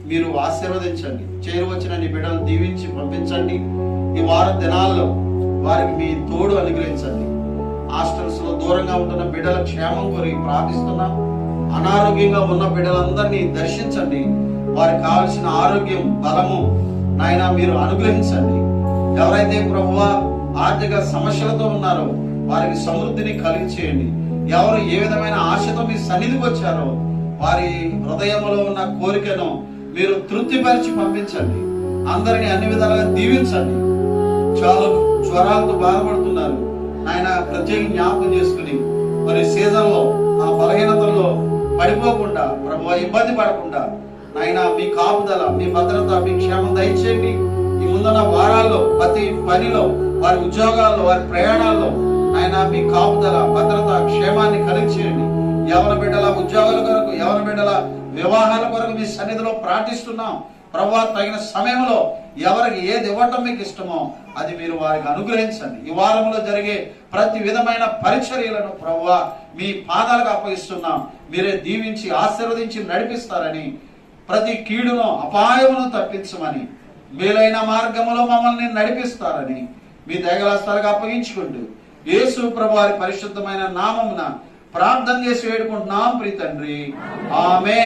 మీరు ఆశీర్వదించండి. చేరువచ్చిన నీ బిడ్డలను దీవించి పంపించండి. ఈ వారం దినాల్లో వారికి మీ తోడు అనుగ్రహించండి. హాస్టల్స్ లో దూరంగా ఉంటున్న బిడ్డల క్షేమం కొరకు ప్రార్థిస్తున్నాం. అనారోగ్యంగా ఉన్న బిడ్డలందరినీ దర్శించండి. వారికి కావలసిన ఆరోగ్యం, బలము నాయన మీరు అనుగ్రహించండి. ఎవరైతే ప్రభువా ఆర్థిక సమస్యలతో ఉన్నారో వారికి సమృద్ధిని కలిగించేయండి. ఎవరు ఏ విధమైన ఆశతో మీ సన్నిధికి వచ్చారో వారి హృదయంలో ఉన్న కోరికను మీరు తృప్తిపరిచి పంపించండి. అందరినీ అన్ని విధాలుగా దీవించండి. చాలా జ్వరాలతో బాధపడుతున్నారు ఆయన ప్రత్యేక జ్ఞాపకం చేసుకుని మరి సీజన్ లో ఆ బలహీనతల్లో పడిపోకుండా ప్రభువా ఇబ్బంది పడకుండా నాయన మీ కాపుదల, మీ భద్రత, మీ క్షేమం దయచేయండి. ఈ ముందున్న వారాల్లో ప్రతి పనిలో, వారి ఉద్యోగాల్లో, వారి ప్రయాణాల్లో ఆయన మీ కాపుదల, భద్రత, క్షేమాన్ని కలిగించేయండి. యవన బిడ్డల ఉద్యోగాల కొరకు, యవన బిడ్డల వివాహాల కొరకు మీ సన్నిధిలో ప్రార్థిస్తున్నాం. ప్రభువా తగిన సమయంలో ఎవరికి ఏది ఇవ్వటం మీకు ఇష్టమో అది మీరు వారికి అనుగ్రహించండి. ఈ వారంలో జరిగే ప్రతి విధమైన పరిచర్యలను ప్రభువా మీ పాదాలకు అప్పగిస్తున్నాం. మీరే దీవించి ఆశీర్వదించి నడిపిస్తారని, ప్రతి కీడును అపాయమును తప్పించమని, మేలైన మార్గములో మమ్మల్ని నడిపిస్తారని మీ దయగలాస్తాలకు అప్పగించుకుంటూ యేసు ప్రభు వారి పరిశుద్ధమైన నామమున ప్రార్థన చేసి వేడుకుంటున్నాం ప్రియ తండ్రి. ఆమేన్.